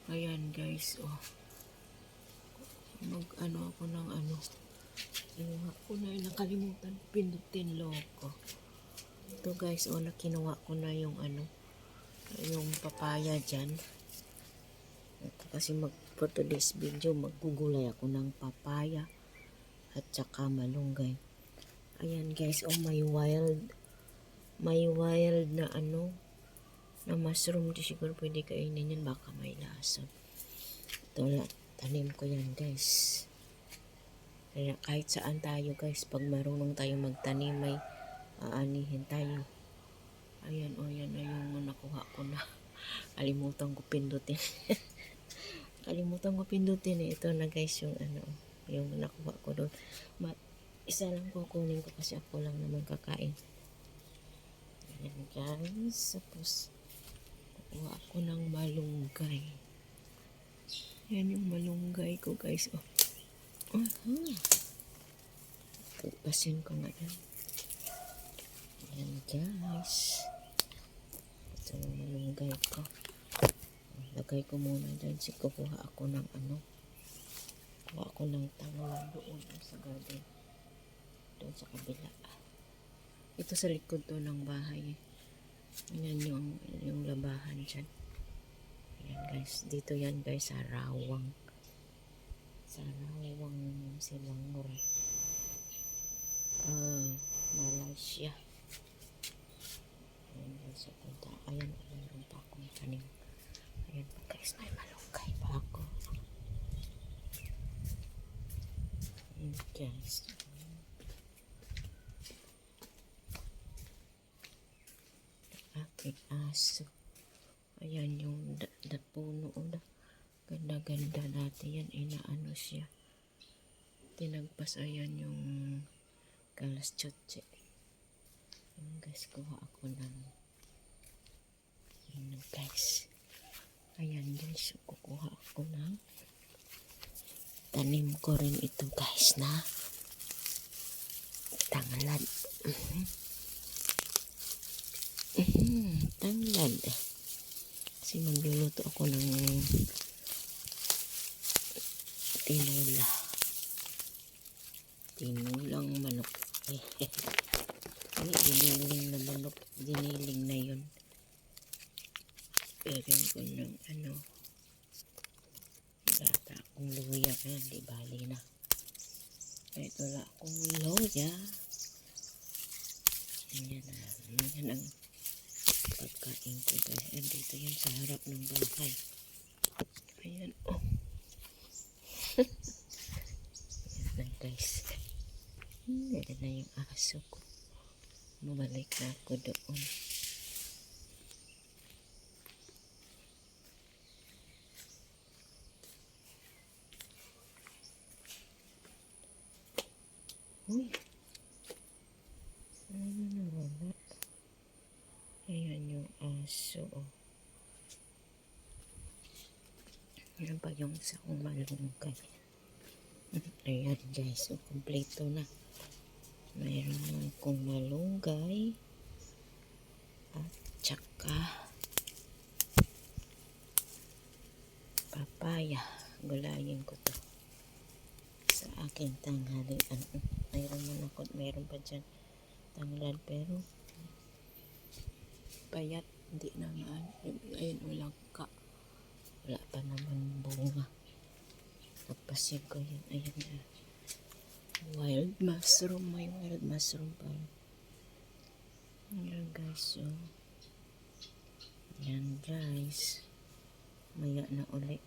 Ayan guys, oh. Mag-ano ako ng ano. Kinuha ko na yung nakalimutan. Pindutin loko. Ito guys, oh, nakinuha ko na yung ano. Yung papaya dyan. Ito kasi for today's video, maggugulay ako ng papaya. At saka malunggay. Ayan guys, oh, may wild na ano. Na mushroom. Di siguro pwede kainin yan. Baka may lason. Ito lang. Tanim ko yan guys. Kaya kahit saan tayo guys, pag marunong tayo magtanim, may aanihin tayo. Ayan o, yan na yung nakuha ko na. Kalimutan ko pindutin. Kalimutan ko pindutin eh. Ito na guys yung ano, yung nakuha ko doon. Isa lang kukunin ko kasi ako lang naman kakain. Ayan guys. Tapos, nakuha ako ng malunggay. Yan yung malunggay ko guys. Oh. Tupasin ko nga yan. Ayan guys. Ito yung malunggay ko. Lagay ko muna dyan. Kukuha ako ng ano. Kuha ako ng tangalan doon sa garden. Doon sa kabila. Ito sa likod to ng bahay. Ayan yung labahan dyan. Ayan guys. Dito yan guys sa Rawang. Sa Rawang Selangor. Malaysia. Ayan guys. Ayan. Mayroon pa akong tanim. Ayan pa guys. May malunggay pa ako. Ayan guys. Aking aso. Ayan yung puno. Ganda-ganda natin yan. Inaano siya. Tinagpas. Ayan yung kalas chotche. Ayan guys. Kuha ako ng ayan guys. Ayan guys. Kukuha ako ng tanim ko rin ito guys na tanglad. Tanglad. Kasi magluluto ako ng tinulang manok. Diniling na manok. Diniling na yun. Pero ko ng ano. Lata akong luya. Ayan, di bali na. Ito na akong luya. Yan ang pagkain ko guys. Ayan, dito yan sa harap ng bahay. Ayan, oh. Ayan na guys. Ayan na yung aso ko. Mabalik na ako doon. Uy. Ano na wala? Ayan yung aso. Oh. Ayan pa yung sa kong malunggay. Ayan guys. So, kompleto na. Mayroon akong malunggay. At saka papaya. Gulayin ko to sa aking tanghalian. Mayroon pa dyan tanglad pero payat. Hindi naman. Ayun, walang wala pa naman bunga. Nagpasig ko yun. Ayun na. Wild mushroom. May wild mushroom pa. Ayan guys. So, ayan guys. Maya na ulit.